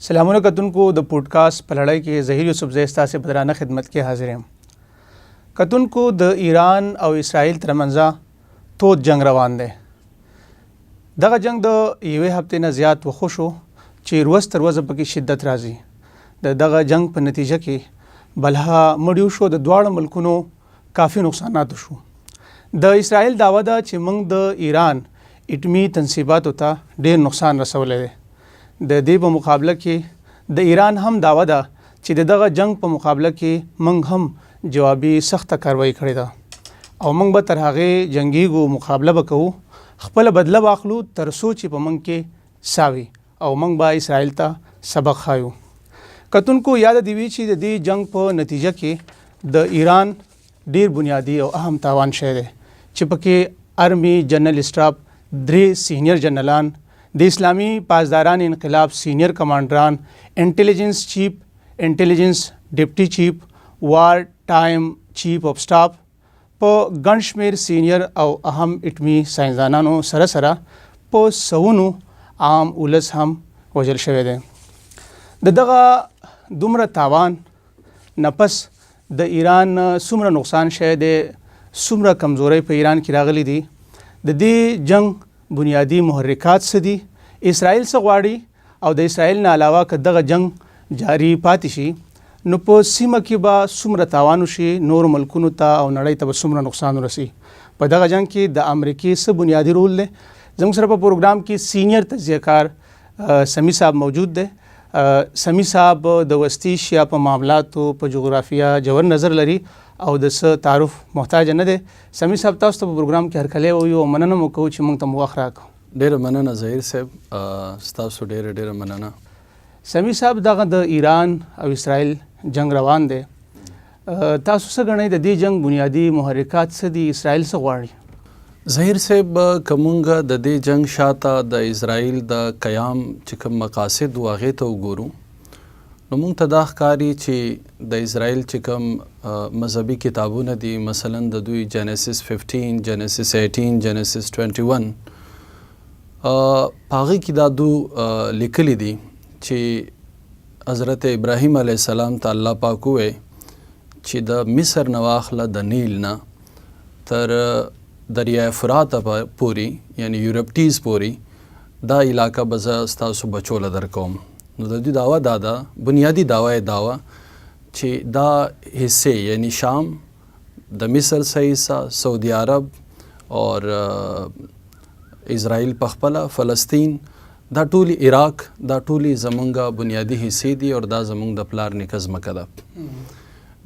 سلامونه کتونکو د پودکاسټ په لړۍ کې ظهیر یوسف زیستا سے بدرانه خدمت کې حاضر یم. کتونکو د ایران او اسرائیل ترمنځ تود جنگ روان دی. دغه جنگ د یوې هفتې نه زیات وخوشو چې روز تر ورځې پکې شدت راځي. د دغه جنگ په نتیجه کې بلها مړیو شو، د دواړو ملکونو کافی نقصانات شو. د اسرائیل دعوه ده چې موږ د ایران اټمی تنصیباتو ته ډېر نقصان رسولی دی. د دې په مقابله کې د ایران هم دعوه ده چې دغه جنگ په مقابله کې موږ هم جوابي سخته کاروایی کړې ده او موږ به تر هغې جنګیږو، مقابله به کوو، خپله بدله واخلو تر څو چې په موږ کې ساوي او موږ به اسرائیل ته سبق خایو. کتونکو یاد دی وی چې د دې جنگ په نتیجه کې د ایران ډیر بنیادی او اهم تاوان شوی دی چې پکې آرمی جنرال اسټاف 3 سینیر جنرالان، د اسلامی پاسداران انقلاب سینیر کمانډران، انټیلیجنس چیف، انټیلیجنس ډیپټي چیف، وار ټایم چیف اف سټاف په ګڼ شمېر سینیر او اهم اټمی ساینسدانانو سره سره په سوونو عام ولس هم وژل شوی دی. د دغه دومره تاوان نفس د ایران څومره نقصان شوی دی، څومره کمزورۍ په ایران کې راغلی دي، د دې جنگ بنیادی محرکات څه دي، اسرائیل څه غواړي او د اسرائیل نه علاوه که دغه جنگ جاری پاتې شي نو په سیمه کې به څومره تاوان وشي، نور ملکونو ته او نړۍ ته به څومره نقصان ورسي. په دغه جنگ کې د امریکې څه بنیادی رول دی. زموږ سره په پروګرام کې سینیر تجزیه کار سمی صاحب موجود دی. سمی صاحب د وسطی ایشیا په معاملاتو په جغرافیه جوړ نظر لري او د څه تعارف محتاج نه دی. سمی صاحب تاسو ته په پروګرام کې هرکلی وایو او مننه مو کوو چې موږ ته مو وخت راکړو. ډېره مننه ظهیر صاحب، ستاسو ډېره مننه. سمی صاحب دغه د ایران او اسرائیل جنگ روان دی، تاسو څه ګڼئ د دې جنگ بنیادی محرکات څه دي، اسرائیل څه غواړي؟ ظهیر صاحب که موږ د دې جنگ شاته د اسرائیل د قیام چې کوم مقاصد و هغې ته وګورو نو موږ ته دا ښکاري چې د اسرائیل چې کوم مذهبي کتابونه دي، مثلا د دوی جنیسس 15، جنیسس 18، جنیسس 21، په هغې کې دا دو لیکلی دي چې حضرت ابراهیم علیه السلام ته الله پاک ووی چې د مصر نه واخله د نیل نه تر دریای فرات پورې یعنی یورپټیز پورې دا علاقه به زه ستاسو بچو له درکوم. نو د دوی دعوه دا ده، بنیادی دعوه دعوه چې دا حصے یعنی شام، د مصر سه حصہ، سعودی عرب اور اسرائیل پخپله، فلسطین، دا ټولی عراق، دا ټولی زمونږ بنیادی حصے دي او دا زمونږ د پلار نیکه ځمکه ده.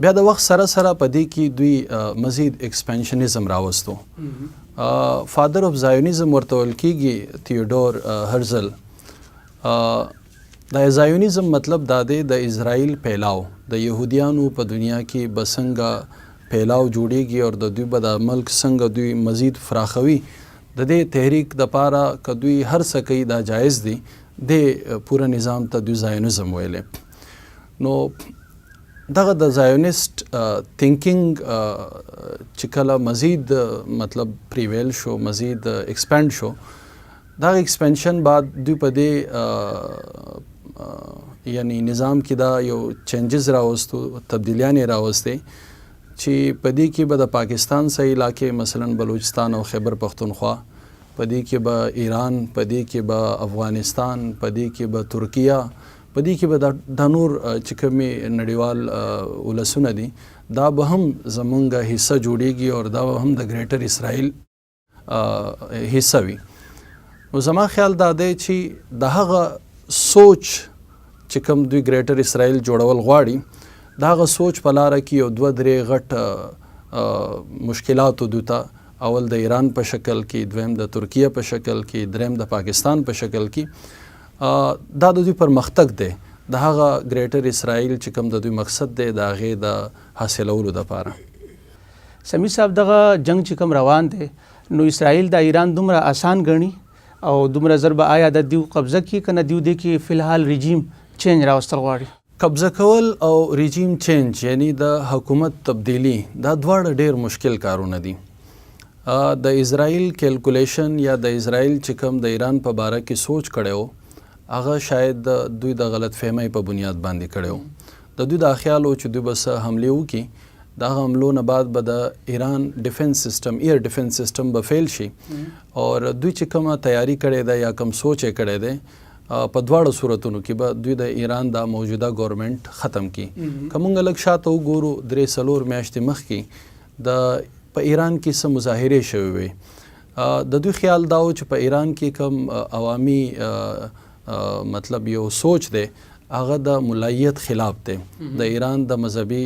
بیا د وخت سره سره په دې کې دوی مزید ایکسپینشنزم راوستو. فادر اف زایونیزم ورته ویل کېږي، تیوډور هرزل. د زایونیزم مطلب دا دی د اسرائیل پیلاو، د یهودیانو په دنیا کې به څنګه پیلاو جوړیږي او د دوی به د ملک څنګه دوی مزید فراخوي. د دې تحریک دپاره که دوی هر څه کوي دا جایز دی، د پوره نظام ته دوی زایونیزم ویلی. نو دغه د زایونیسٹ تھنکنگ چې کله مزید مطلب پریویل شو، مزید ایکسپینډ شو، دغه ایکسپینشن بعد دوی په دې یعنی نظام کې دا یو چینجز راوستو، تبدیلیانې راوستې چې په دې کې به د پاکستان سه علاقې مثلا بلوچستان او خیبر پختونخوا، په دې کې به ایران، په دې کې به افغانستان، په دې کې به ترکیه، په دې کې به دا نور چې کومې نړیوال ولسونه دي دا به هم زمونږ حصه جوړیږي او دا به هم د ګریټر اسرائیل حصه وي. نو زما خیال دا دی چې د هغه سوچ چې کوم دوی ګریټر اسرائیل جوړول غواړي، د هغه سوچ په لاره کې یو 2-3 غټ مشکلاتو دوی ته، اول د ایران په شکل کې، دویم د ترکیه په شکل کې، دریم د پاکستان په شکل کې، دا د دوی پرمختګ دی، د هغه ګریټر اسرائیل چې کوم د دوی مقصد دی د هغې د حاصلولو دپاره. سمی صاحب دغه جنگ چې کوم روان دی نو اسرائیل د ایران دومره آسان ګڼي او دومره زر به آیا د دیو قبضه کړي که نه دیو دې کې فی الحال ریجیم چینج راوستل غواړي؟ قبضه کول او ریجیم چینج یعنی د حکومت تبدیلی دا دواړه ډیر مشکل کارونه دي. د اسرائیل کیلکولیشن یا د اسرائیل چې کوم د ایران په باره کې سوچ کړی و هغه شاید د دوی د غلط فهمۍ په بنیاد باندې کړی و. د دوی دا خیال و چې دوی به څه حملې وکړي، د هغه حملو نه بعد به د ایران ډیفنس سیسټم ایر ډیفنس سیسټم به فیل شي او دوی چې کومه تیاری کړې ده یا کوم سوچ یې کړی دی په دواړو صورتونو کې به دوی د ایران د موجوده ګورنمنت ختم کړي. که موږ لږ شاته وګورو 3-4 میاشتې مخکې د په ایران کې څه مظاهرې شوې وې، د دوی خیال دا و چې په ایران کې کوم عوامي مطلب یو سوچ دی هغه د ملایت خلاف دی، د ایران د مذهبي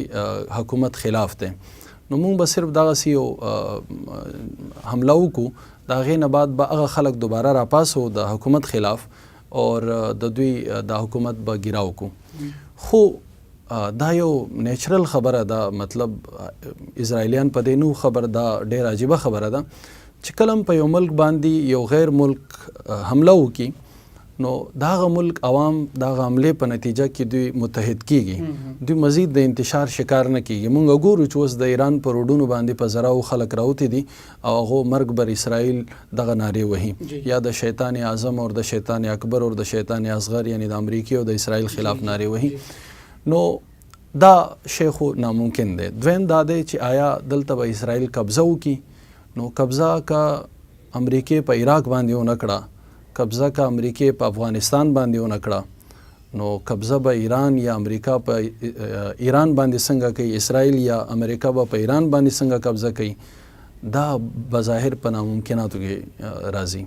حکومت خلاف دی. نو موږ به صرف دغسې یو حمله وکړو، د هغې نه بعد به هغه خلک دوباره راپاسو د حکومت خلاف اور د دوی د حکومت به ګیراو کړو. خو دا یو نیچرل خبره ده، مطلب اسرائیلیان په دې نو خبر، دا ډېر عجیبه خبره ده چې کله په یو ملک باندې یو غیر ملک حمله وکړي نو دا هغه ملک عوام دا هغه حملې په نتیجه کې دوی متحد کیږي، دوی مزید د انتشار شکار نه کیږي. موږ ګورو چې اوس د ایران په روډونو باندې په زراو خلک راوتي دي او هغه مرګ بر اسرائیل دغه نارې وهي، یا د شیطان اعظم اور د شیطان اکبر اور د شیطان اصغر یعنی د امریکای او د اسرائیل خلاف نارې وهي. نو دا شی خو ناممکن دی. دویم دا دی چې آیا دلته به اسرائیل قبضه وکړي، نو قبضه که امریکای په عراق باندې ونه کړه، قبضه که امریکای په افغانستان باندې ونه کړه، نو قبضه به ایران یا امریکا په ایران باندې څنګه کوي، اسرائیل یا امریکا به په ایران باندې څنګه قبضه کوي، دا بظاهر په ناممکناتو کې راځي.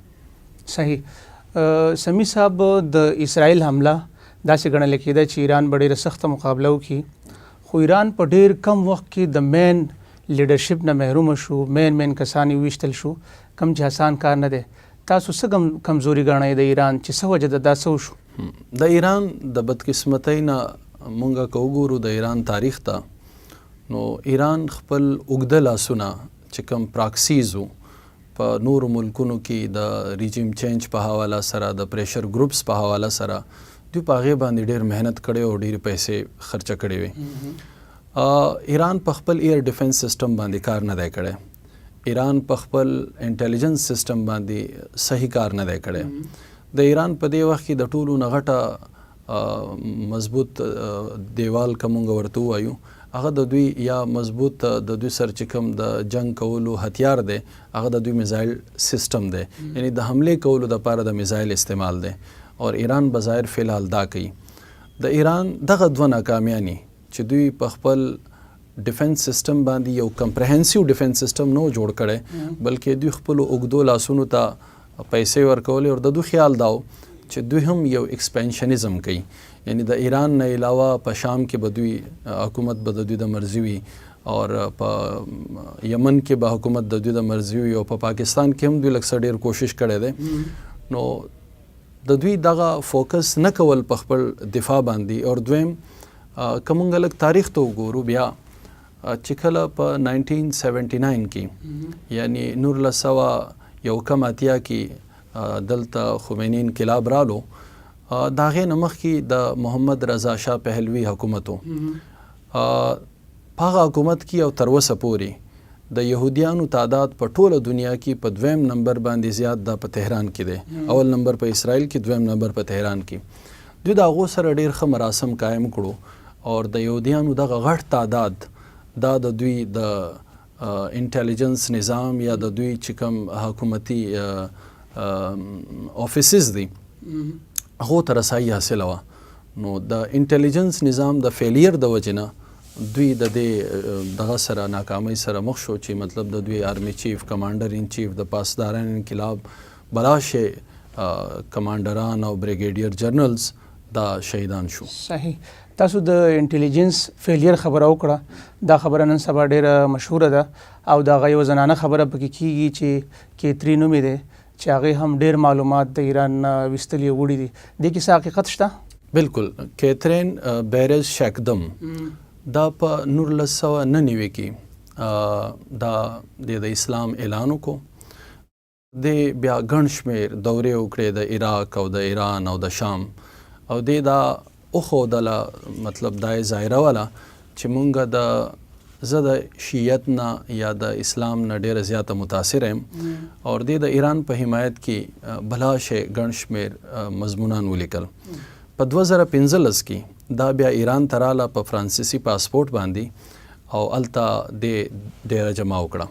صحیح. سمی صاحب، د اسرائیل حمله داسې ګڼل کېده چې ایران به ډېره سخته مقابله وکړي، خو ایران په ډېر کم وخت کې د مین لیډرشپ نه محروم شو، مین کسان یې ویشتل شو، کم چې آسان کار نه دی. تاسو څه کمزوري ګڼئ د ایران چې څه وجه ده دا څه وشو؟ د ایران د بدقسمتۍ نه مونږ که وګورو د ایران تاریخ ته، نو ایران خپل اوږده لاسونه چې کوم پراکسیز وو په نورو ملکونو کې د ریجیم چینج په حواله سره، د پریشر گروپس په حواله سره، دوی په هغې باندې ډېر محنت کړی او ډېرې پیسې خرچه کړې وې. ایران په خپل ایر ډیفنس سیسټم باندې کار نه دی کړی، ایران په خپل انټیلیجنس سیسټم باندې صحیح کار نه دی کړی. د ایران په دې وخت کې د ټولو نه غټه مضبوط دیوال که مونږ ورته ووایو، هغه د دوی یا مضبوط د دوی سر چې کوم د جنگ کولو هتیار دی هغه د دوی میزایل سیسټم دی، یعنی د حملې کولو دپاره د میزایل استعمال دی. اور ایران بظاهر فی الحال دا کوي. د ایران دغه دوه ناکامیانې چې دوی په خپل ډیفنس سیسټم باندې یو کمپریهنسیو ډیفنس سیسټم نو جوړ کړی، بلکې دوی خپلو اوږدو لاسونو ته پیسې ورکولې، او د دوی خیال دا و چې دوی هم یو ایکسپینشنزم کوي، یعنی د ایران نه علاوه په شام کې به دوی حکومت به د دوی د مرضي وي، اور په یمن کې به حکومت د دوی د مرضي وي، او په پاکستان کې هم دوی لږ څه ډېر کوشش کړی دی. نو د دوی دغه فوکس نه کول په خپل دفاع باندې. اور دویم که مونږ لږ تاریخ ته وګورو بیا، چې کله په 1979 کې یعنی 1981 کې دلته خمیني انقلاب رالو، د هغې نه مخکې د محمد رضا شاه پهلوي حکومت و. په هغه حکومت کې او تر اوسه پورې د یهودیانو تعداد په ټوله دنیا کې په 2م نمبر باندې زیات دا په تهران کې دی، اول نمبر په اسرائیل کې، 2م نمبر په تهران کې. دوی د هغو سره ډېر ښه مراسم قایم کړو، اور د یهودیانو دغه غټ تعداد دا د دوی د انټیلیجنس نظام یا د دوی چې کوم حکومتي آفیسز دي هغو ته رسایي حاصله وه. نو د انټیلیجنس نظام د فیلیر د وجې نه دوی د دې دغه سره ناکامۍ سره مخ شو، چې مطلب د دوی آرمی چیف، کمانډر ان چیف د پاسداران انقلاب بلاشه کمانډران او بریګیډیر جنرالز دا شهیدان شو. صحیح. تاسو د انټیلیجنس فیلیر خبره وکړه، دا خبره نن سبا ډېره مشهوره ده، او د هغه یو زنانه خبره پکې کیږي چې کیتري نومې دی، چې هغې هم ډېر معلومات د ایران نه ویستلي وړي دي. دې کې څه حقیقت شته؟ بالکل. کیترین بیرز شیکدم دا په 1999 کې دا د اسلام اعلان وکړو، د بیا ګڼ شمېر دورې وکړې د عراق او د ایران او د شام، او د دا وښودله مطلب دا یې ظاهروله چې مونږ د زه د شیعت نه یا د اسلام نه ډیره زیاته متاثر یم او د ایران په حمایت کې بلا شی ګڼ شمېر مضمونان ولیکل. په 2015 کې دا بیا ایران ته راله په فرانسیسي پاسپورټ باندې او هلته د ډیره جمع وکړه.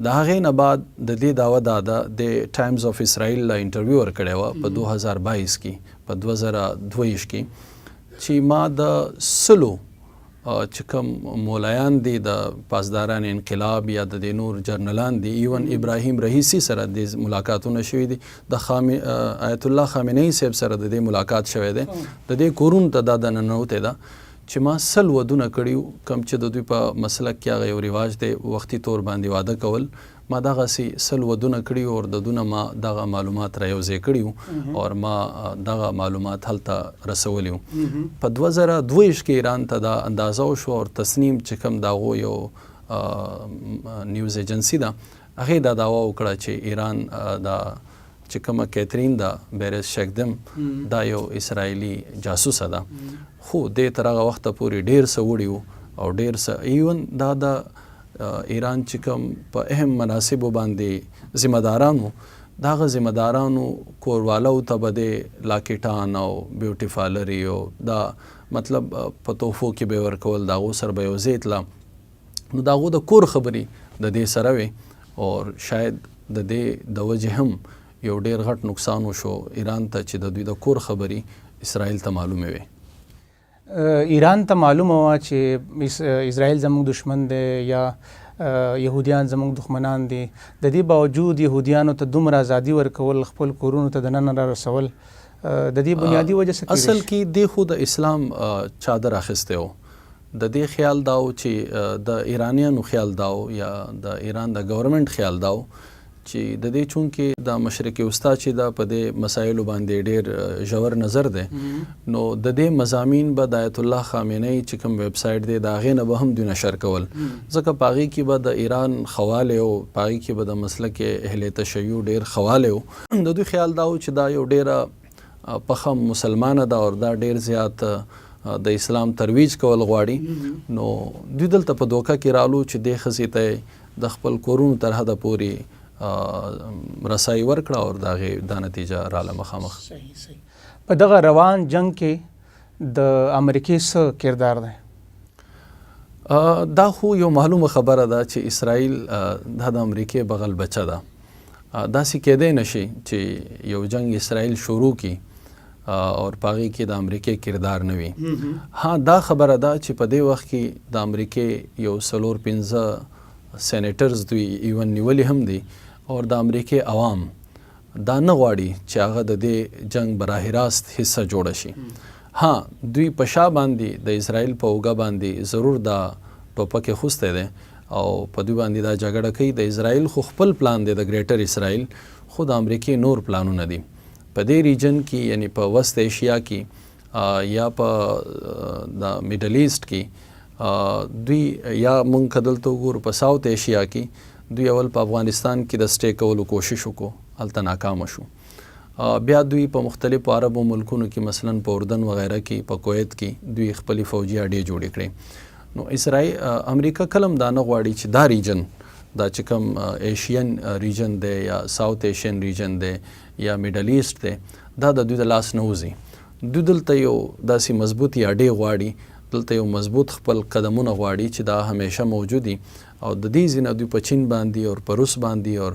د هغې نه بعد د دې دعوه دا ده د ټایمز اف اسرائیل له انټرویو ورکړې وه په 2022 کې په 2022 کې چې ما د سلو چې کوم مولایان دي د پاسداران انقلاب یا د نور جرنلان دي، ایون ابراهیم رئیسی سره د ملاقاتونه شوي دي، د آیت الله خامنه‌ای صاحب سره د ملاقات شوی دی، د دې کورونو ته دا دننوتې ده چې ما سل ودونه کړي کوم چې د دوی په مسلک کې هغه یو رواج دی وختي طور باندې واده کول. ما دغسې سل ودونه کړي او د دونه ما دغه معلومات را یوځای کړي او ما دغه معلومات هلته رسولي وو. په 2022 کې ایران ته دا اندازه وشوه او تصنیم چې کوم د هغو یو نیوز ایجنسي ده هغې دا دعوه وکړه چې ایران دا چې کومه کیترین ده بیرس شکدم دا یو اسرائیلي جاسوسه ده، خو دې تر هغه وخته پورې ډېر څه وړي وو او ډېر څه ایون دا د ایران چې کوم په اهم مناسبو باندې ذمه داران وو د هغه ذمه دارانو کوروالو ته به د لاکټان او بیوټي فالري او دا مطلب په تحفو کې به ورکول د هغو سره به یو ځای تله، نو د هغو د کور خبرې د دې سره وې او شاید د دې د وجې هم یو ډېر غټ نقصان وشو ایران ته چې د دوی د کور خبرې اسرائیل ته معلومې وې. ایران ته معلومه وه چې اسرائیل زموږ دشمن دی یا یهودیان زموږ دښمنان دي، د دې باوجود یهودیانو ته دومره ازادي ورکول، خپل کورونو ته دننه را رسول، د دې بنیادي وجه څه کیدای شي؟ اصل کې دی خو د اسلام چادر اخیستی و. د دې خیال دا و چې د ایرانیانو خیال دا و یا د ایران د ګورنمنټ خیال دا و چې د دې چونکې د مشرق وسطا چې دا په دې مسایلو باندې ډېر ژور نظر دی، نو د دې مضامین به د آیت الله خامنه‌ای چې کوم ویب سایټ دی د هغې نه به هم دوی نشر کول، ځکه په هغې کې به د ایران خوالی او په هغې کې به د مسلک اهل تشیع ډېر خوالی و. د دوی خیال دا و چې دا یو ډېره پخه مسلمانه ده او دا ډېر زیات د اسلام ترویج کول غواړي، نو دوی دلته په دوکه کې رالو چې دې ښځې ته د خپل کورونو تر حده پورې رسایي ورکړه او د هغې دا نتیجه راله مخامخ. په دغه روان جنگ کې د امریکې څه کردار دی؟ دا خو یو معلومه خبره ده چې اسرائیل دا د امریکې بغل بچه ده. داسې کیدی نشي چې یو جنگ اسرائیل شروع کی او په هغې کې د امریکې کردار نه وي. ها دا خبره ده چې په دې وخت کې د امریکې یو 4-5 سینیټرز دوی ایون نیولي هم دي او د امریکې عوام دا نه غواړي چې هغه د دې جنگ براه راست حصه جوړه شي. ها دوی په شا باندې د اسرائیل په اوږه باندې ضرور دا ټوپک اخیستی دی او په دوی باندې دا جګړه کوي. د اسرائیل خو خپل پلان دی د ګریټر اسرائیل، خو د امریکې نور پلانونه دي په دې ریجن کې، یعنی په وست ایشیا کې یا په د میډل ایسټ کې دوی یا مونږ که دلته وګورو په ساوت ایشیا کې دوی اول په افغانستان کې د سټې کولو کوشش وکړو، هلته ناکامه شو. بیا دوی په مختلفو عربو ملکونو کې مثلا په اردن وغیره کې په کویت کې دوی خپلې فوجي اډې جوړې کړې. نو امریکا کلم دا نه غواړي چې دا ریجن دا چې کوم ایشین ریجن دی یا ساوت ایشین ریجن دی یا میډل ایسټ دی دا د دوی د لاس نه وځي. دوی دلته یو داسې مضبوطې اډې غواړي، دلته یو مضبوط خپل قدمونه غواړي چې دا همیشه موجودي او د دې ځینه دوی په چین باندې او په روس باندې او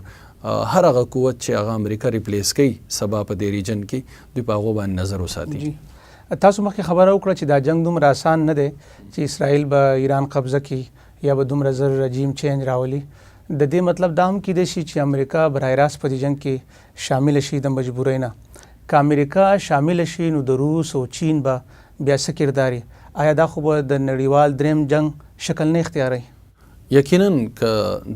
هر هغه قوت چې هغه امریکا ریپلیس کوي سبا په دې ریجن کې دوی په هغو باندې نظر وساتي. تاسو مخکې خبره وکړه چې دا جنگ دومره آسان نه دی چې اسرائیل به ایران قبضه کړي یا به دومره زر رژیم چینج راولي. د دې مطلب دا هم کیدای شي چې امریکا براه راست په دې جنگ کې شامل شي د مجبورۍ نه. که امریکا شامل شي نو د روس او چین به بیا څه کرداري؟ آیا دا خو به د نړیوال دریم جنگ شکل نه اختیاروي؟ یقینا که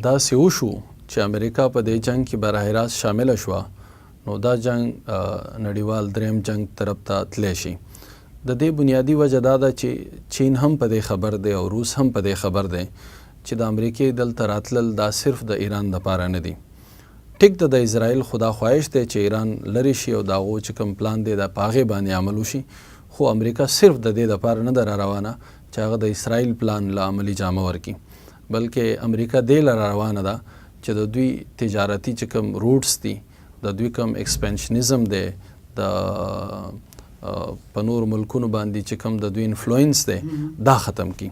داسې وشو چې امریکا په دې جنگ کې براه راست شامله شوه نو دا جنگ نړیوال دریم جنگ طرف ته تلی شي. د دې بنیادی وجه دا ده چې چین هم په دې خبر دی او روس هم په دې خبر دی چې د امریکې دلته راتلل دا صرف د ایران دپاره نه دي. ټیک ده د اسرائیل خدا خواهش دی چې ایران لرې شي او د هغو چې کوم پلان دی د په هغې باندې عمل وشي، خو امریکا صرف د دې دپاره نه ده را روانه چې هغه د اسرائیل پلان له عملي جامه ورکړي. بلکې امریکا دې لاره روانه ده چې د دوی تجارتي چې کوم روټس دي، د دوی کوم ایکسپینشنزم دی، د په نور ملکونو باندې چې کوم د دوی انفلوئنس دی دا ختم کی.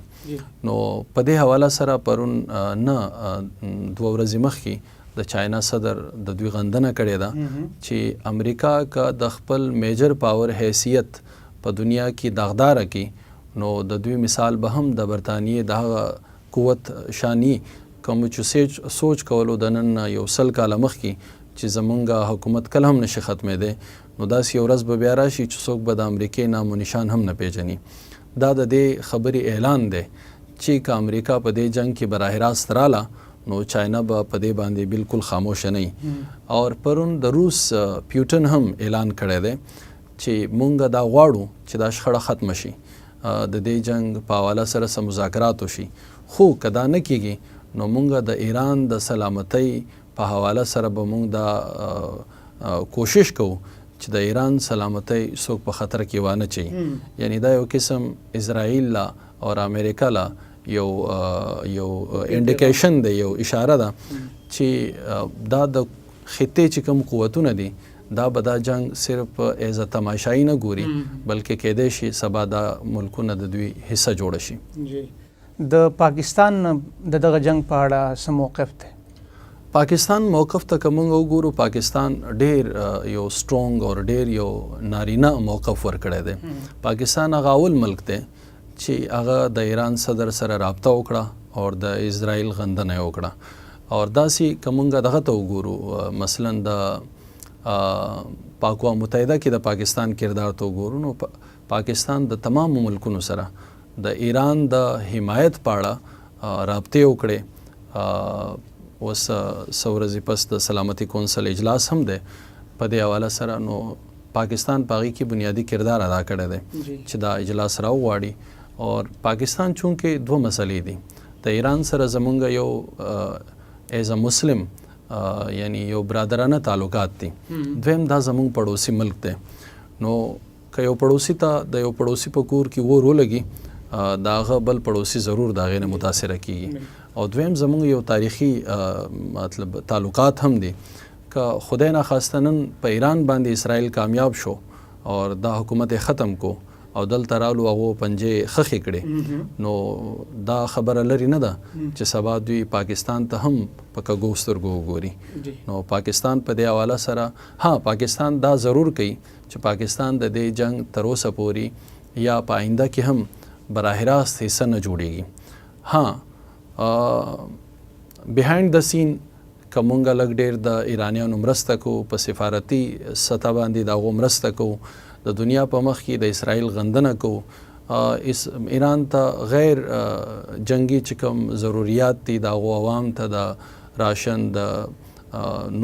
نو په دې حواله سره پرون نه 2 ورځې مخکې د چاینا صدر د دوی غندنه کړې ده چې امریکا کا د خپل میجر پاور حیثیت په دنیا کې داغداره کی، نو د دوی مثال به هم د برطانیې د قوت شانی کوم چې سوچ کولو د نن 100 کاله مخکې چې زمونږه حکومت کله هم نشي ختمېدی، نو داسې یو ورځ به بیا راشي چې څوک به د امریکې نام و نشان هم نه پیژني. دا د دې خبرې اعلان دی چې که امریکا په دې جنگ کې براه راست راله نو چاینا به په دې باندې بالکل خاموش نه وي. او پرون د روس پیوټن هم اعلان کړی دی چې مونږ دا غواړو چې دا شخړه ختم شي، د دې جنگ په حواله سره سم مذاکرات وشي، خو که دا نه کیږي نو مونږ د ایران د سلامتۍ په حواله سره به مونږ دا کوشش کوو چې د ایران سلامتۍ څوک په خطر کې وانه چي. یعنی دا یو قسم اسرائیل لا او امریکا لا یو انډیکیشن دی، یو اشاره ده چې دا د خطې چې کوم قوتونه دي دا به دا جنگ صرف ایز تماشایی نه ګوري، بلکې کېدای شي سبا دا ملکونه د دوی حصہ جوړ شي. د پاکستان دغه جنگ په اړه څه موقف دی؟ پاکستان موقف ته که موږ وګورو، پاکستان ډیر یو سټرونګ او ډیر یو نارینه موقف ورکړی دی. پاکستان هغه اول ملک دی چې هغه د ایران صدر سره رابطه وکړه او د اسرائیل غندنه یې وکړه. او داسې که موږ دغه ته وګورو، مثلا د اقوام متحده کې د پاکستان کردار ته وګورو، نو پاکستان د تمامو ملکونو سره د ایران د حمایت په اړه رابطې وکړې. اوس څو ورځې پس د سلامتي کونسل اجلاس هم دی په دې حواله سره، نو پاکستان په هغې کې بنیادي کردار ادا کړی دی چې دا اجلاس راوغواړي. او پاکستان چونکې 2 مسلې دي، د ایران سره زمونږ یو ایز ا مسلم یعنی یو برادرانه تعلقات دي، دویم دا زمونږ پړوسی ملک دی. نو که یو پړوسی ته د یو پړوسی په کور کې اور ولګي، دا هغه بل پړوسی ضرور د هغې نه متاثره کیږي. او دویم زمونږ یو تاریخي مطلب تعلقات هم دي. که خدای ناخواسته نن په ایران باندې اسرائیل کامیاب شو او دا حکومت ختم کو او دلته رالو هغو پنجې خښې کړې، نو دا خبره لرې نه ده چې سبا دوی پاکستان ته هم په کږو سترګو وګوري. نو پاکستان په دې حواله سره پاکستان دا ضرور کوي چې پاکستان د دې جنگ تر اوسه پورې یا په آینده کې هم براه راست حصہ نه جوړیږي. بیهایند د سین که مونږ لږ ډېر د ایرانیانو مرسته کوو، په سفارتي سطح باندې د هغو مرسته کوو، د دنیا په مخ کې د اسرائیل غندنه کوو، ایران ته غیر جنگي چې کوم ضروریات دي د هغو عوام ته د راشن د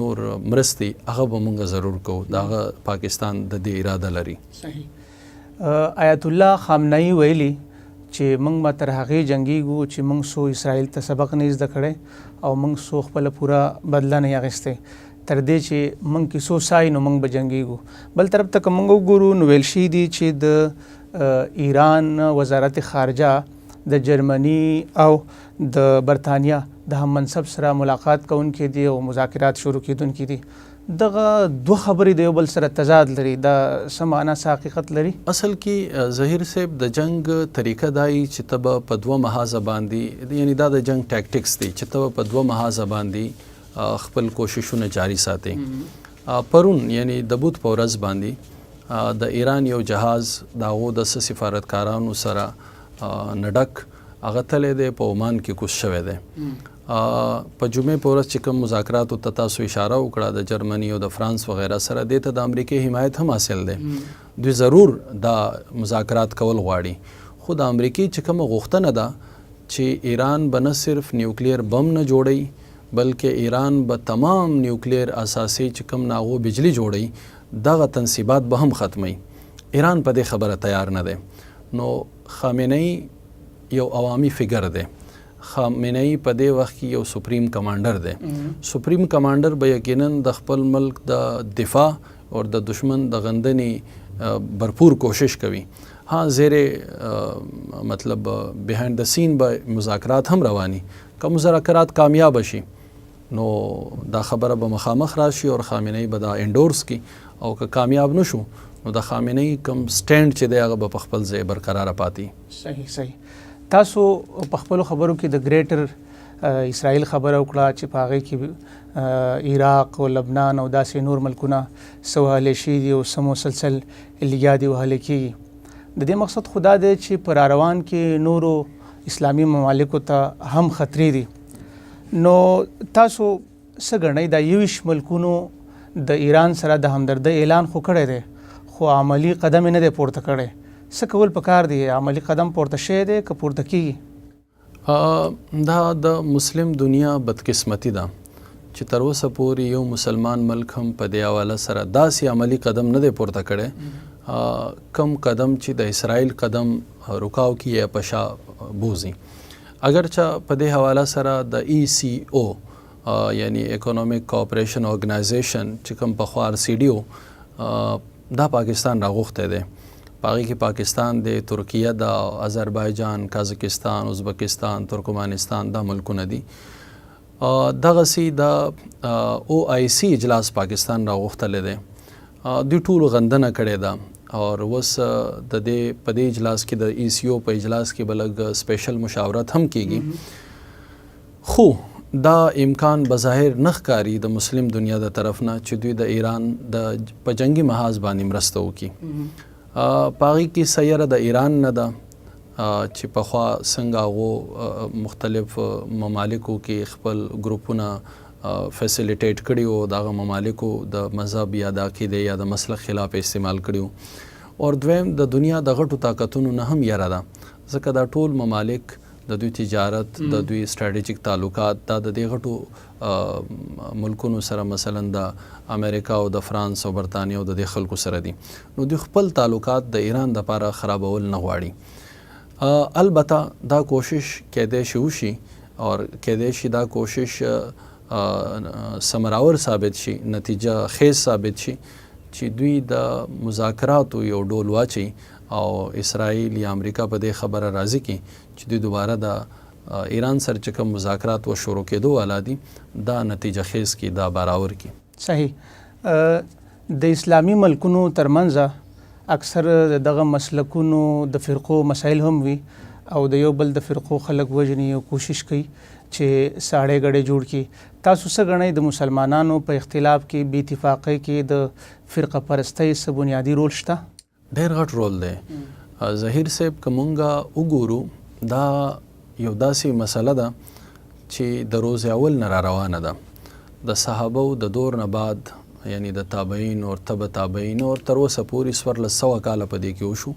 نور مرستې هغه به مونږ ضرور کوو. د هغه پاکستان د دې اراده لري. صحیح. آیت الله خامنه‌ای ویلي چې موږ به تر هغې جنګیږو چې موږ څو اسرائیل ته سبق نه زده کړی او موږ څو خپله پوره بدله نه اخیستی، تر دې چې موږ کې څو سای نو موږ به جنګیږو. بل طرف ته که موږ وګورو نو ویل شوي دي چې د ایران وزارت خارجه د جرمني او د برطانیه د هم منصب سره ملاقات کوونکي دي او مذاکرات شروع کیدونکي دي. دغه 2 خبرې د یو بل سره تضاد لري، دا څه معنا څه حقیقت لري؟ اصل کې ظهیر صاحب د جنگ طریقه دای چې ته په 2 محاذ باندې، یعنی دا د جنگ ټاکټکس دی چې ته په 2 محاذ باندې خپل کوششونه جاری ساتي. پرون یعنی د بوت په ورځ باندې د ایران یو جهاز د هغو د سفارتکارانو سره نډک هغه تللی دی په عمان کې کوز شوی دی. په جمعې په ورځ چې کوم مذاکراتو ته تاسو اشاره وکړه د جرمني او د فرانس وغیره سره، دې ته د امریکې حمایت هم حاصل دی. دوی ضرور دا مذاکرات کول غواړي، خو د امریکې چې کومه غوښتنه ده چې ایران به نه صرف نیوکلیر بم نه جوړوي، بلکې ایران به تمام نیوکلیر اساسي چې کوم ناغو بجلی جوړوي، دغه تنصیبات به هم ختمي. ایران په دې خبره تیار نه دی. نو خامنه‌ای یو عوامي فګر دی. خامنه‌ای په دې وخت کې یو سپریم کمانډر دی. سپریم کمانډر به یقینا د خپل ملک د دفاع او د دشمن د غندنې भरपूर कोशिश کوي. ها زیر مطلب بیهایند د سین به مذاکرات هم رواني. که مذاکرات کامیاب شي نو دا خبره به مخامخ راشي او خامنه‌ای به دا انډورس کی، او که کامیاب نشو نو د خامنه‌ای کوم سټینډ چې دی هغه به په خپل ځای برقرار پاتې. صحیح. تاسو په خپل خبرو کې د ګریټر اسرائیل خبره وکړه چې په هغې کې عراق او لبنان او داسې نور ملکونه څه وهلی شوي دي او څه مسلسل لګیا دي وهلی کېږي. د دې مقصد خو دا دی چې په راروان کې نورو اسلامي ممالکو ته هم خطرې دي. نو تاسو څه ګڼئ دا 21 ملکونو د ایران سره د همدردۍ اعلان خو کړی دی خو عملی قدم یې نه دی پورته کړی. څه کول پکار دی؟ عملی قدم پورته شوی دی که پورته کیږي؟ دا د مسلم دنیا بدقسمتي ده چې تر اوسه پورې یو مسلمان ملک هم په دې حواله سره داسې عملی قدم نه دی پورته کړی کم قدم چې د اسرائیل قدم رکاو کی یا پشا بوزي. اگرچه په دې حواله سره د ECO یعنی اکونومیک کوآپریشن ارګنایزیشن چې کوم پخوا RCD دا پاکستان راغوښتی دی. په هغې کې پاکستان دی، ترکیه ده، آذربایجان، کازاکستان، ازبکستان، ترکمانستان دا ملکونه دي. دغسې د OIC اجلاس پاکستان راغوښتلی دی. دوی ټولو غندنه کړې ده او اوس د دې په دې اجلاس کې د ECO په اجلاس کې به لږ سپیشل مشاورت هم کیږي. خو دا امکان بظاهر نه ښکاري د مسلم دنیا د طرف نه چې دوی د ایران په جنگي محاذ باندې مرسته وکړي. په هغې کې سیاره د ایران نه ده چې پخوا څنګه هغو مختلف ممالکو کې خپل ګروپونه فیسیلیټیټ کړي او د هغه ممالکو د مذهب یا د عقیدې یا د مسلک خلاف استعمال کړي. او دویم د دنیا د غټو طاقتونو نه هم یره ده، ځکه دا ټول ممالک د دوی تجارت، د دوی سټریټیجیک تعلقات دا د دې غټو ملکونو سره مثلا د امریکا او د فرانس او برطانیه او د دې خلکو سره دي. نو دوی خپل تعلقات د ایران دپاره خرابول نه غواړي. البته دا کوشش کیدای شي وشي او کیدای شي دا کوشش ثمرآور ثابت شي، نتیجه خیز ثابت شي چې دوی د مذاکراتو یو ډول واچي او اسرائیل یا امریکا په دې خبره راضي کړي چې دوی دوباره د ایران سره چې کوم مذاکرات و شروع کېدو والا دي دا نتیجه خیز کړي، دا برابر کړي. صحیح. د اسلامي ملکونو ترمنځ اکثر دغه مسلکونو د فرقو مسایل هم وي او د یو بل د فرقو خلک وژني او کوشش کوي چې ساړې ګډې جوړ کړي. تاسو څه ګڼئ د مسلمانانو په اختلاف کې، بې اتفاقۍ کې د فرقه پرستۍ څه بنیادي رول شته؟ ډېر غټ رول دی. ظهیر صاحب که مونږ وګورو دا یو داسې مسله ده چې د روز اول نه را روانه ده. د صحابو د دور نه بعد یعنی د تابعین او تبع تابعین او تر اوسه پورې 1400 کاله په دې کې وشو.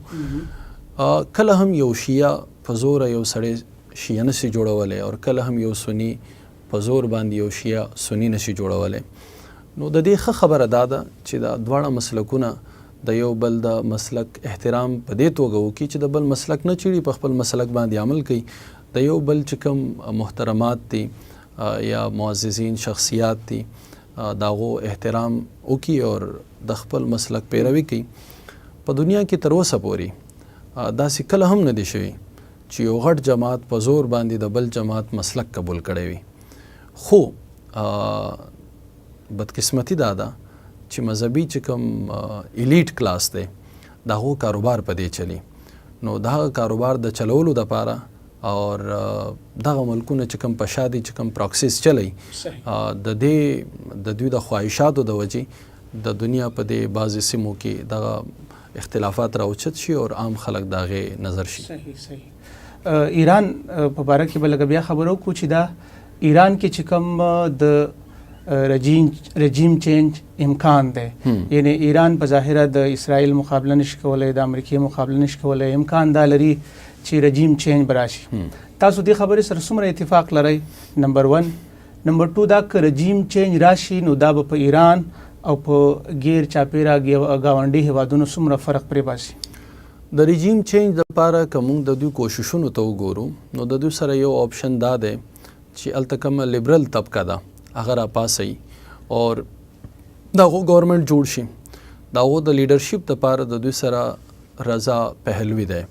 کله هم یو شیعه په زوره یو سړی شیعه نشي جوړولی او کله هم یو سني په زور باندې یو شیعه سني نشي جوړولی. نو د دې ښه خبره دا ده چې دا دواړه مسلکونه د یو بل د مسلک احترام په دې توګه وکړي چې د بل مسلک نه چیړي، په خپل مسلک باندې عمل کوي. د یو بل چې کوم محترمات دي یا معززین شخصیات دي د هغو احترام وکړي او د خپل مسلک پیروي کوي. په دنیا کې تر اوسه پورې داسې کله هم نه دی شوي چې یو غټ جماعت په زور باندې د بل جماعت مسلک قبول کړی وي. خو بدقسمتي دا ده چې مذهبي چې کوم ایلیټ کلاس دی د هغو کاروبار په دې چلی. نو د هغه کاروبار د چلولو دپاره او دغه ملکونه چې کوم په شا دي چې کوم پراکسیس چلی د دوی د خواهشاتو د وجې د دنیا په دې بعضې سیمو کې دغه اختلافات راوچت شي او عام خلک د هغې نظر شي. صحیح. ایران په باره کې به لږه بیا خبرو وکړو چې دا ایران کې چې کوم د رژیم چینج امکان دی، یعنی ایران په ظاهره د اسرائیل مقابله نشي کولی، د امریکې مقابله نشي کولی، امکان دا لري چې رژیم چینج به راشي. تاسو دې خبرې سره څومره اتفاق لرئ؟ نمبر 1. نمبر 2 دا که رژیم چینج راشي نو دا به په ایران او په غیر چاپیره ګاونډي هیوادونو څومره فرق پرې باسي؟ د رژیم چینج دپاره که موږ د دوی کوششونو ته وګورو نو د دوی سره یو آپشن دا دی چې هلته کومه لیبرل طبقه ده هغه راپاسی او د هغو ګورنمنټ جوړ شي. د هغو د لیډرشپ دپاره د دوی سره رضا پهلوي دی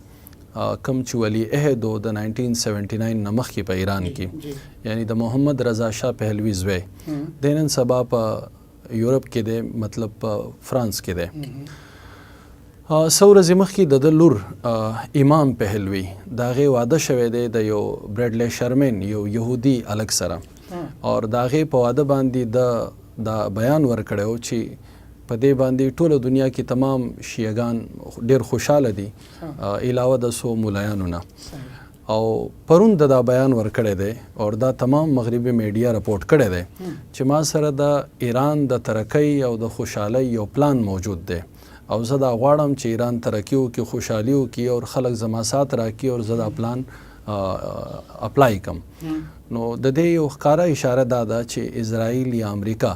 کم چې ولی عهد د 1979 نه مخکې په ایران کې یعنی د محمد رضا شاه پهلوي زوی د نن سبا په یورپ کې دی مطلب په فرانس کې دی څو ورځې مخکې د لور امام پهلوي د هغې واده شوی دی د یو برډلی شرمن یو یهودي الګ سره او د هغې په واده باندې دا بیان ورکړی و چې په دې باندې ټوله دنیا کې تمام شیعګان ډېر خوشحاله دي علاوه د څو ملایانو نه او پرون دا بیان ورکړی دی او دا تمام مغربي میډیا رپورټ کړی دی چې ما سره د ایران د ترقۍ او د خوشحالۍ یو پلان موجود دی او زه دا غواړم چې ایران ترقي وکړي خوشحالي وکړي او خلک زما سات راکړي او زه دا پلان اپلای کم نو د دې یو ښکاره اشاره دا ده چې اسرائیل یا امریکا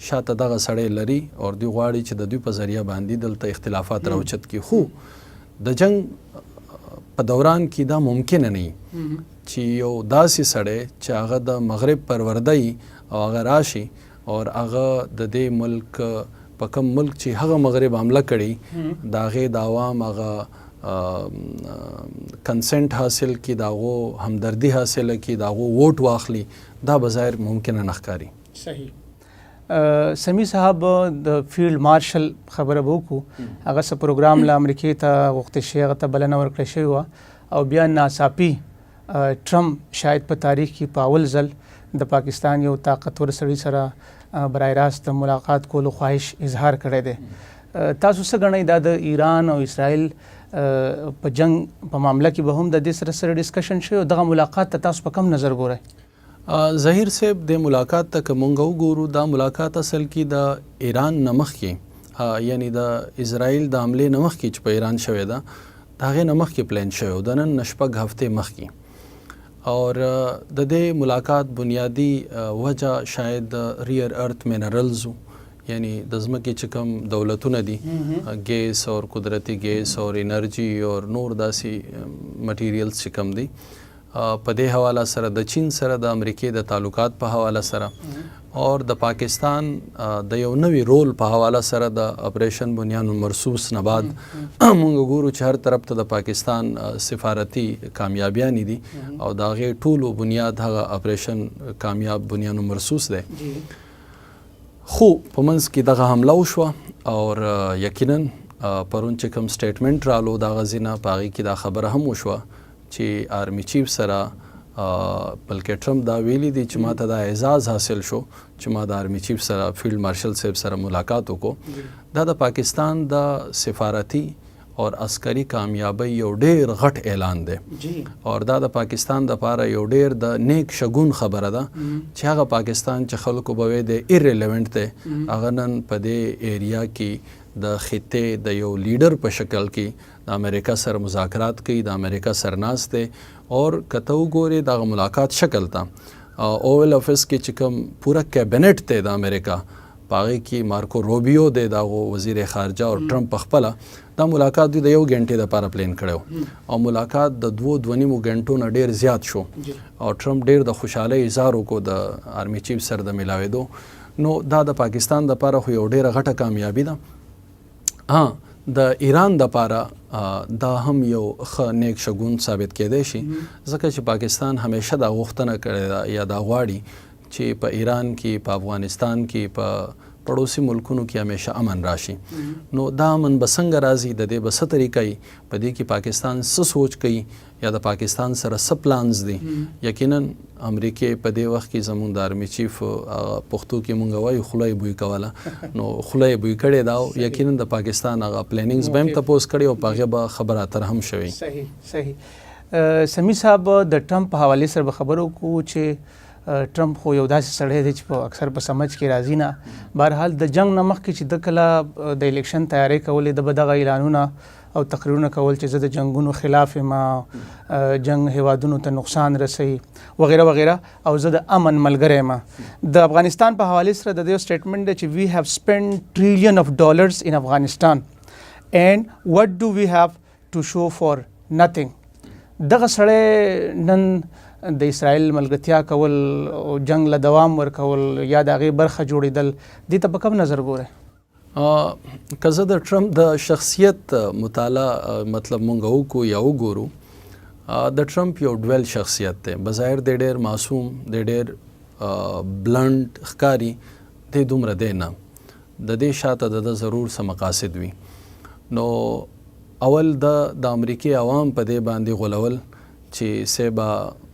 شاته دغه سړی لري او دوی غواړي چې د دوی په ذریعه باندې دلته اختلافات راوچت کړي خو د جنگ په دوران کې دا ممکنه نه چې یو داسې سړی چې هغه د مغرب پروردی او هغه راشي او هغه د دې ملک په کوم ملک چې هغه مغرب حمله کړي د هغې د عوام هغه کنسنټ حاصل کړي د هغو همدردي حاصله کړي د هغو ووټ واخلي دا بظاهر ممکنه نه ښکاري. صحیح. سمی صاحب د فیلډ مارشل خبره به وکړو هغه څه پروګرام له امریکې ته غوښتل شوی هغه ته بلنه ورکړل شوې وه او بیا ناڅاپي ټرمپ شاید په تاریخ کې په اول ځل د پاکستان یو طاقتور سړي سره برای راست ملاقات کولو خواهش اظهار کړی دی. تاسو څه ګڼئ دا د ایران او اسرائیل په جنگ په معامله کې به هم د دې سره ډسکشن شوی او دغه ملاقات ته تاسو په کم نظر ګورئ؟ ظهیر صاحب د ملاقات ته که مونږ وګورو دا ملاقات اصل کې د ایران نه مخکې یعنی د اسرائیل د حملې نه مخکې چې په ایران شوې ده د هغې نه مخکې پلان شوی د نن نه شپږ هفتې مخکې اور د دې ملاقات بنیادی وجه شاید ریئر ارث منرلز یعنی د ځمکې چې کوم دولتونه دي ګیس اور قدرتي ګیس اور انرژي اور نور داسې مټیریلز چې کوم دي په دې حواله سره د چین سره د امریکې د تعلقات په حواله سره اور د پاکستان د یو نوی رول په حواله سره د اپریشن بنیان المرصوص نه بعد موږ ګورو چې هر طرف ته د پاکستان سفارتي کامیابیانې دي او د هغې ټولو بنیاد هغه اپریشن کامیاب بنیان المرصوص دی. خو په منځ کې دغه حمله وشوه اور یقینا پرون چې کوم سټیټمنټ رالو د هغه ځینه په هغې کې دا خبره هم وشوه چې آرمی چیف سره بلکې ټرمپ دا ویلی دی چې ما ته دا اعزاز حاصل شو چې ما د آرمی چیف سره فیلډ مارشل صاحب سره ملاقات وکړو دا د پاکستان د سفارتي اور عسکري کامیابی یو ډیر غټ اعلان دی اور دا د پاکستان دپاره یو ډیر د نیک شګون خبره ده چې هغه پاکستان چې خلکو به وی دی ایرلیونټ دی هغه نن په دې ایریا کې د خطې د یو لیډر په شکل کې د امریکا سره مذاکرات کوي د امریکا سره ناست دی اور کته وګورې دغه ملاقات شکل ته اوول افس کې چې کوم پوره کابینټ دی د امریکا په هغې کې مارکو روبیو دی د هغو وزیر خارجه او ټرمپ پخپله دا ملاقات دوی د 1 غنټې دپاره پلان کړی او ملاقات د 2.5 غنټو نه ډېر زیات شو او ټرمپ ډېر د خوشحالۍ اظهار وکړو د آرمی چیف سره د میلاوېدو نو دا د پاکستان دپاره خو یو ډېره غټه کامیابي ده. د ایران دپاره دا هم یو ښه نیک شګون ثابت کېدی شي ځکه چې پاکستان همیشه دا غوښتنه کړې ده یا دا غواړي چې په ایران کې په افغانستان کې په پړوسی ملکونو کې همیشه امن راشي نو دا امن به څنګه راځي د دې به څه طریقه په دې کې پاکستان څه سوچ کوي یا د پاکستان سره څه پلانز دي یقینا امریکې په دې وخت کې زموږ د آرمی چیف پښتو کې مونږ وایو خوله یې بوی کوله نو خوله یې بوی کړې ده یقینا د پاکستان هغه پلانینګز به هم تپوس کړي او په هغې به خبره اتر هم شوي. صحیح. سمی صاحب د ټرمپ په حوالې سره به خبرو کوو چې ټرمپ خو یو داسې سړی دی چې په اکثر په سمج کې راځي نه بهرحال د جنگ نه مخکې چې د کله د الیکشن تیاری کولې د به دغه اعلانونه او تقریرونه کول چې زه د جنگونو خلاف یم جنگ هیوادونو ته نقصان رسوي وغیره وغیره او زه د امن ملګری یم. د افغانستان په حوالې سره د دې سټیټمنټ دی چې وی هیو سپینډ ټریلیون اف ډالرز ان افغانستان اینڈ وٹ ډو وی هیو ټو شو فار نتھنګ. دغه سړی نن د اسرائیل ملګرتیا کول او جنگ له دوام ورکول یا د هغې برخه جوړېدل دې ته په کوم نظر ګورئ؟ که زه د ټرمپ د شخصیت مطالعه مطلب مونږ وکړو یا وګورو د ټرمپ یو ډویل شخصیت دی. بظاهر دی ډېر معصوم دی، ډېر بلنډ ښکاري، دی دومره دی نه، د دې شاته د ضرور څه مقاصد وي. نو اول د امریکې عوام په دې باندې غولول چې سیبا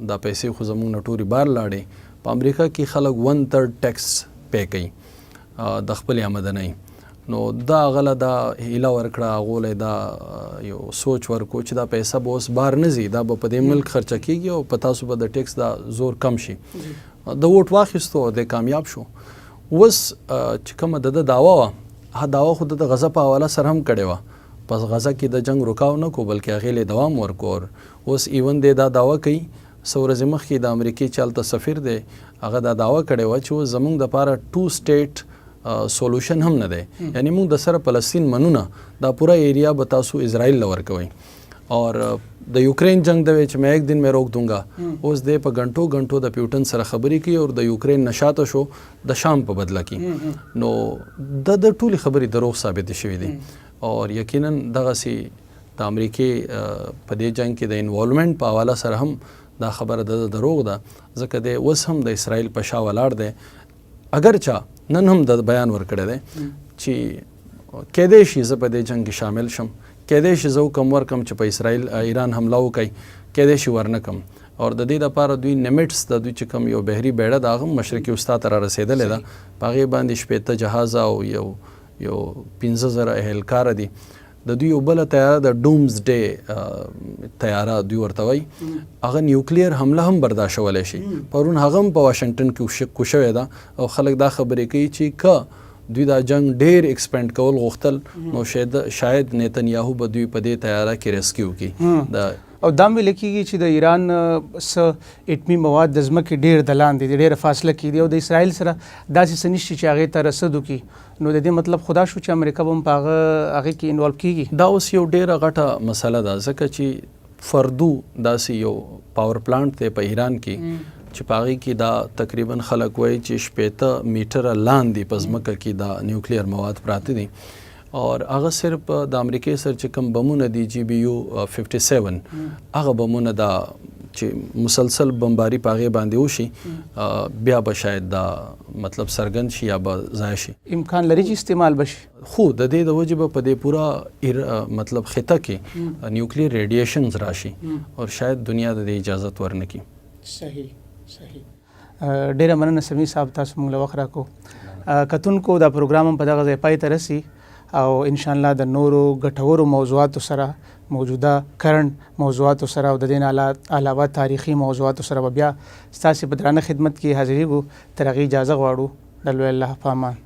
دا پیسې خو زموږ نه ټورې بار لاړې. په امریکا کې خلک 1/3 ټیکس پی کوي د خپلې آمدنۍ. نو دا هغه دا هیله ورکړه، هغو له دا یو سوچ ورکړو چې دا پیسه به اوس بار نه ځي، دا به په دې ملک خرچه کېږي او په تاسو به د ټیکس دا زور کم شي. د ووټ واخیستو، د کامیاب شو. اوس چې کومه د دعوه وه، هغه دعوه خو د غزه په حواله سره هم کړې وه. پس غزه کې د جنگ رکاو نه کو، بلکې هغې له دوام ورکو. اوس ایون دی دا دعوه کوي، څو ورځې مخکې د امریکې چې هلته سفیر دی هغه دا دعوه کړې وه چې اوس زموږ دپاره 2 state سولوشن هم نه دی. یعنی موږ د سره فلسطین منو نه، دا پورا ایریا به تاسو اسرائیل له ورکوئ. اور د یوکرین جنگ دی چې میں 1 दिन میں روک دونگا، اوس دی په غنټو غنټو د پیوټن سره خبرې کوي او د یوکرین نشاته شو د شام په بدله کې. نو د ټولې خبرې دروغ ثابت شوې دي. اور یقینا دغسې د امریکې په دې جنگ کې د انوالومنټ په حواله سره هم دا خبره د دروغ ده، ځکه دی اوس هم د اسرائیل په شا ولاړ دی. اگرچه نن هم د بیان ورکړی دی چې کیدای شي زه په دې جنگ کې شامل شم، کیدای شي زه حکم ورکم چې په اسرائیل ایران حمله وکړي، کیدای شي ورنه کم. اور د دې لپاره دوی نیمټس د دوی چې کوم یو بحري بیړه د هغه مشرقي وسطا ته را رسېدلې ده، په هغې باندې 15 جهازه او یو 15,000 اهلکاره دي. د دوی یو بله تیاره د ډومز ډے تیاره دوی ورته وایي، هغه نیوکلیر حمله هم برداشتولی شي. پرون هغه هم په واشنګټن کې کوشوې ده او خلک دا خبرې کوي چې که دوی دا جنگ ډیر ایکسپینډ کول غوښتل نو شاید نیتنیاهو به دوی په دې تیاره کې ریسکیو کړي. او دا ویل کېږي چې د ایران څه اټمي مواد د ځمکې ډېر د لاندې دي، ډېره فاصله کې دي او د اسرائیل سره داسې څه نشته چې هغې ته رسد وکړي. نو د دې مطلب خدا شو چې امریکا به هم په هغې کې انوالو کېږي. دا اوس یو ډېره غټه مسله ده، ځکه چې فردو داسې یو پاور پلانټ دی په ایران کې چې په هغې کې دا تقریبا خلک وایي چې 15 میټره لاندې په ځمکه کې دا نیوکلیر مواد پراته دي. اور هغه صرف د امریکې سره چې کوم بمونه دي GBU 57 هغه بمونه دا چې مسلسل بمباري په هغې باندې وشي بیا به شاید دا مطلب څرګند شي یا به ضایع شي. امکان لري چې استعمال بشي، خو د دې د وجې به په دې پوره مطلب خطه کې نیوکلیر ریډیشنز راشي اور شاید دنیا د دې اجازت ورنه کړي. صحیح. ډېره مننه سمیع صاحب، تاسو موږ له وخت راکړو. کتونکو دا پروګرام هم په دغه ځای پای ته رسي او انشاءالله د نورو ګټورو موضوعاتو سره، موجوده کرنٹ موضوعاتو سره او د دې نه علاوه تاریخي موضوعاتو سره به بیا ستاسې په درانه خدمت کې حاضرېږو. تر هغې اجازه غواړو. د لوی الله په امان.